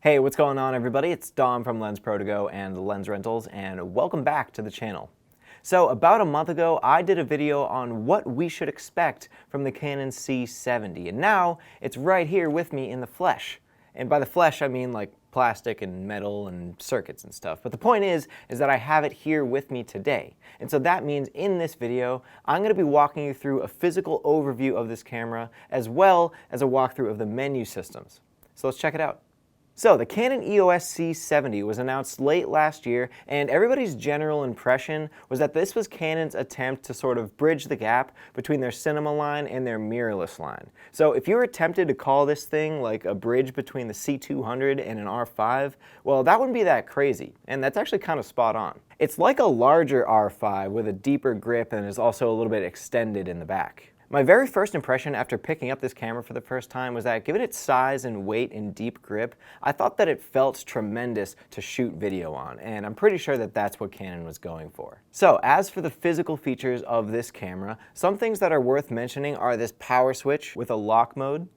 Hey, what's going on everybody? It's Dom from Lensprotogo and Lens Rentals, and welcome back to the channel. So about a month ago, I did a video on what we should expect from the Canon C70, and now it's right here with me in the flesh. And by the flesh, I mean like plastic and metal and circuits and stuff. But the point is that I have it here with me today. And so that means in this video, I'm going to be walking you through a physical overview of this camera, as well as a walkthrough of the menu systems. So let's check it out. So the Canon EOS C70 was announced late last year, and everybody's general impression was that this was Canon's attempt to sort of bridge the gap between their cinema line and their mirrorless line. So if you were tempted to call this thing like a bridge between the C200 and an R5, well, that wouldn't be that crazy, and that's actually kind of spot on. It's like a larger R5 with a deeper grip and is also a little bit extended in the back. My very first impression after picking up this camera for the first time was that given its size and weight and deep grip, I thought that it felt tremendous to shoot video on, and I'm pretty sure that that's what Canon was going for. So as for the physical features of this camera, some things that are worth mentioning are this power switch with a lock mode.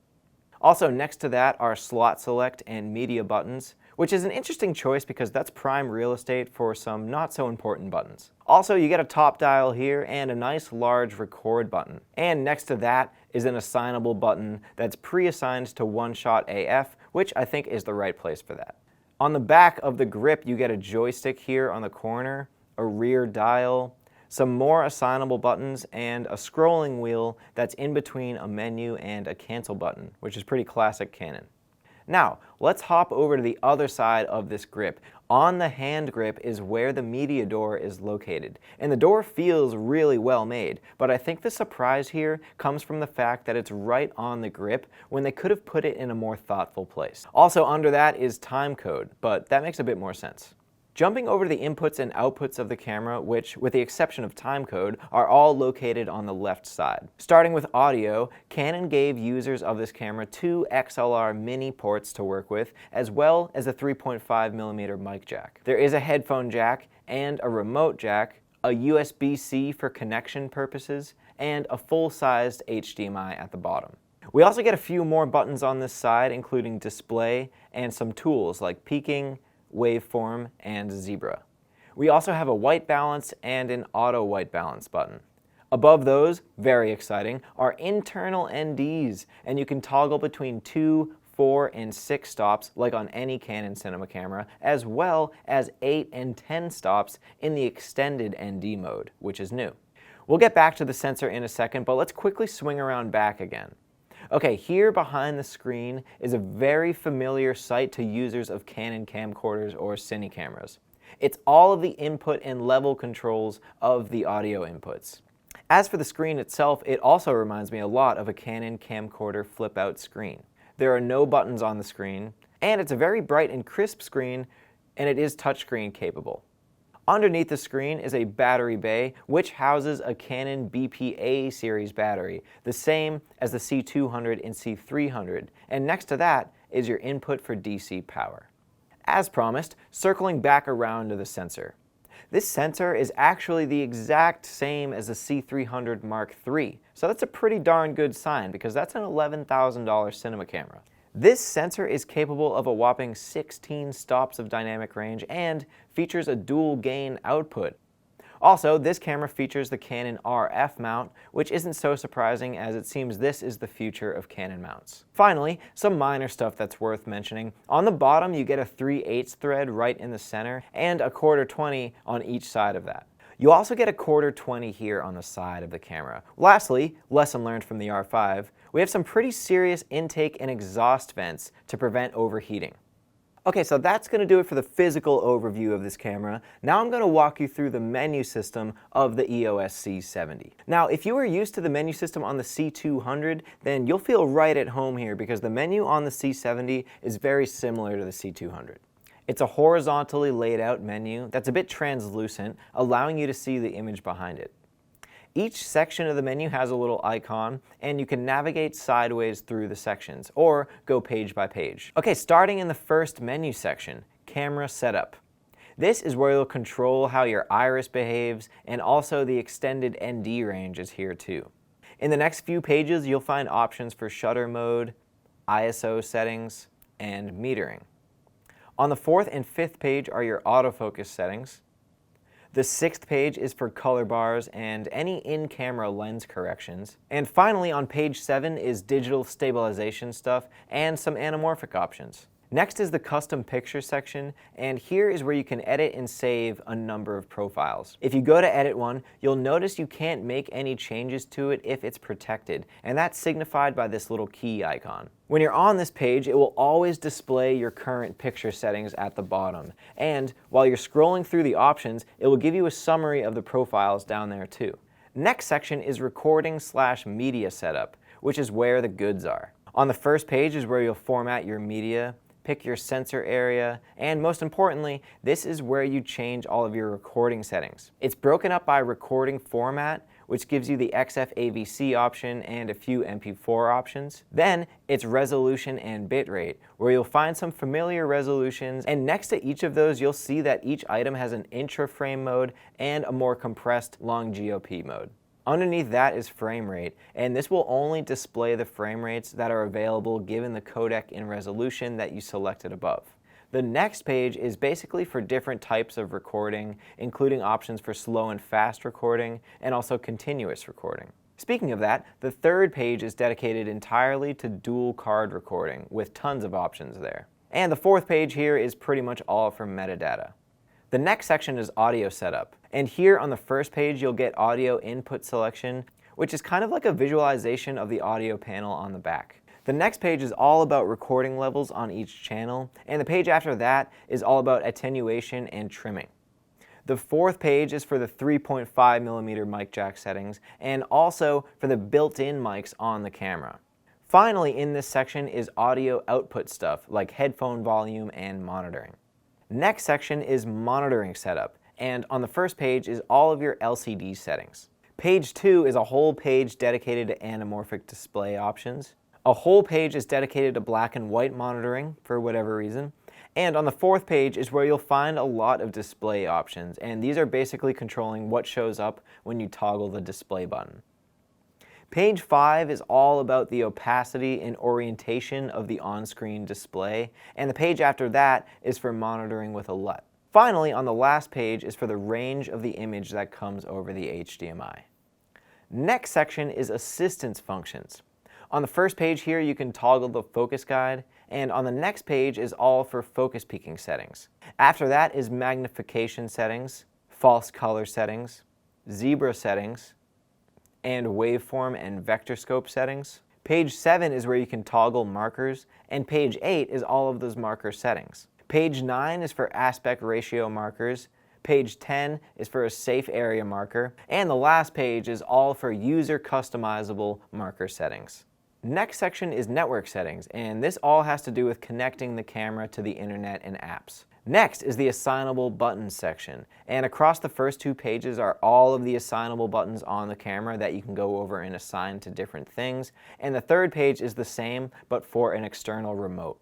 Also next to that are slot select and media buttons, which is an interesting choice because that's prime real estate for some not so important buttons. Also, you get a top dial here and a nice large record button. And next to that is an assignable button that's pre-assigned to One-Shot AF, which I think is the right place for that. On the back of the grip, you get a joystick here on the corner, a rear dial, some more assignable buttons, and a scrolling wheel that's in between a menu and a cancel button, which is pretty classic Canon. Now, let's hop over to the other side of this grip. On the hand grip is where the media door is located, and the door feels really well made, but I think the surprise here comes from the fact that it's right on the grip when they could have put it in a more thoughtful place. Also under that is time code, but that makes a bit more sense. Jumping over to the inputs and outputs of the camera, which, with the exception of timecode, are all located on the left side. Starting with audio, Canon gave users of this camera two XLR mini ports to work with, as well as a 3.5mm mic jack. There is a headphone jack and a remote jack, a USB-C for connection purposes, and a full-sized HDMI at the bottom. We also get a few more buttons on this side, including display and some tools like peaking, waveform, and zebra. We also have a white balance and an auto white balance button. Above those, very exciting, are internal NDs, and you can toggle between 2, 4, and 6 stops like on any Canon cinema camera, as well as 8 and 10 stops in the extended ND mode, which is new. We'll get back to the sensor in a second, but let's quickly swing around back again. Okay, here behind the screen is a very familiar sight to users of Canon camcorders or cine cameras. It's all of the input and level controls of the audio inputs. As for the screen itself, it also reminds me a lot of a Canon camcorder flip-out screen. There are no buttons on the screen, and it's a very bright and crisp screen, and it is touchscreen capable. Underneath the screen is a battery bay, which houses a Canon BPA series battery, the same as the C200 and C300, and next to that is your input for DC power. As promised, circling back around to the sensor. This sensor is actually the exact same as the C300 Mark III, so that's a pretty darn good sign because that's an $11,000 cinema camera. This sensor is capable of a whopping 16 stops of dynamic range and features a dual gain output. Also, this camera features the Canon RF mount, which isn't so surprising as it seems this is the future of Canon mounts. Finally, some minor stuff that's worth mentioning. On the bottom, you get a 3/8 thread right in the center and a 1/4-20 on each side of that. You also get a 1/4-20 here on the side of the camera. Lastly, lesson learned from the R5, we have some pretty serious intake and exhaust vents to prevent overheating. Okay, so that's going to do it for the physical overview of this camera. Now I'm going to walk you through the menu system of the EOS C70. Now, if you are used to the menu system on the C200, then you'll feel right at home here because the menu on the C70 is very similar to the C200. It's a horizontally laid out menu that's a bit translucent, allowing you to see the image behind it. Each section of the menu has a little icon, and you can navigate sideways through the sections, or go page by page. Okay, starting in the first menu section, Camera Setup. This is where you'll control how your iris behaves, and also the extended ND range is here too. In the next few pages, you'll find options for shutter mode, ISO settings, and metering. On the 4th and 5th page are your autofocus settings. The 6th page is for color bars and any in-camera lens corrections. And finally, on page 7 is digital stabilization stuff and some anamorphic options. Next is the custom picture section, and here is where you can edit and save a number of profiles. If you go to edit one, you'll notice you can't make any changes to it if it's protected, and that's signified by this little key icon. When you're on this page, it will always display your current picture settings at the bottom, and while you're scrolling through the options, it will give you a summary of the profiles down there too. Next section is recording/media setup, which is where the goods are. On the first page is where you'll format your media, pick your sensor area, and most importantly, this is where you change all of your recording settings. It's broken up by recording format, which gives you the xf-avc option and a few MP4 options. Then it's resolution and bitrate, where you'll find some familiar resolutions, and next to each of those you'll see that each item has an intra-frame mode and a more compressed long GOP mode. Underneath that is frame rate, and this will only display the frame rates that are available given the codec and resolution that you selected above. The next page is basically for different types of recording, including options for slow and fast recording, and also continuous recording. Speaking of that, the third page is dedicated entirely to dual card recording, with tons of options there. And the fourth page here is pretty much all for metadata. The next section is audio setup, and here on the first page you'll get audio input selection, which is kind of like a visualization of the audio panel on the back. The next page is all about recording levels on each channel, and the page after that is all about attenuation and trimming. The fourth page is for the 3.5mm mic jack settings, and also for the built-in mics on the camera. Finally, in this section is audio output stuff, like headphone volume and monitoring. Next section is monitoring setup, and on the first page is all of your LCD settings. Page 2 is a whole page dedicated to anamorphic display options. A whole page is dedicated to black and white monitoring for whatever reason. And on the fourth page is where you'll find a lot of display options, and these are basically controlling what shows up when you toggle the display button. Page 5 is all about the opacity and orientation of the on-screen display, and the page after that is for monitoring with a LUT. Finally, on the last page is for the range of the image that comes over the HDMI. Next section is assistance functions. On the first page here you can toggle the focus guide, and on the next page is all for focus peaking settings. After that is magnification settings, false color settings, zebra settings, and waveform and vector scope settings. Page 7 is where you can toggle markers, and page 8 is all of those marker settings. Page 9 is for aspect ratio markers, page 10 is for a safe area marker, and the last page is all for user customizable marker settings. Next section is network settings, and this all has to do with connecting the camera to the internet and apps. Next is the assignable buttons section, and across the first two pages are all of the assignable buttons on the camera that you can go over and assign to different things, and the third page is the same but for an external remote.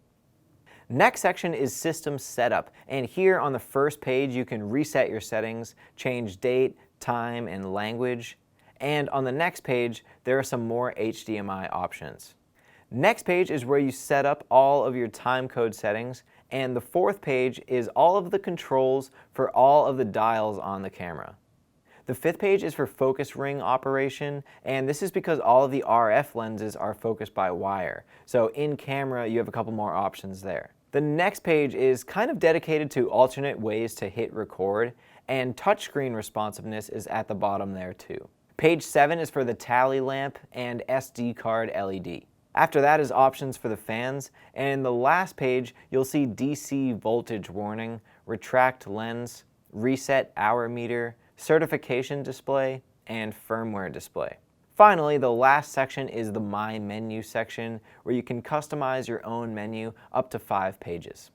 Next section is system setup, and here on the first page you can reset your settings, change date, time, and language, and on the next page there are some more HDMI options. Next page is where you set up all of your timecode settings, and the fourth page is all of the controls for all of the dials on the camera. The fifth page is for focus ring operation, and this is because all of the RF lenses are focused by wire. So in camera you have a couple more options there. The next page is kind of dedicated to alternate ways to hit record, and touchscreen responsiveness is at the bottom there too. Page 7 is for the tally lamp and SD card LED. After that is options for the fans, and in the last page you'll see DC voltage warning, retract lens, reset hour meter, certification display, and firmware display. Finally, the last section is the My Menu section, where you can customize your own menu up to 5 pages.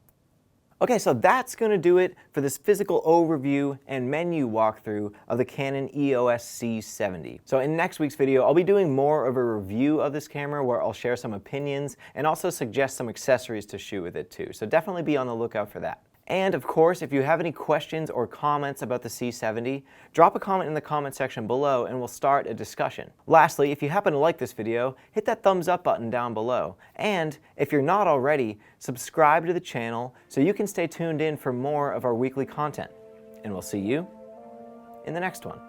Okay, so that's going to do it for this physical overview and menu walkthrough of the Canon EOS C70. So in next week's video, I'll be doing more of a review of this camera where I'll share some opinions and also suggest some accessories to shoot with it too. So definitely be on the lookout for that. And of course, if you have any questions or comments about the C70, drop a comment in the comment section below and we'll start a discussion. Lastly, if you happen to like this video, hit that thumbs up button down below. And if you're not already, subscribe to the channel so you can stay tuned in for more of our weekly content. And we'll see you in the next one.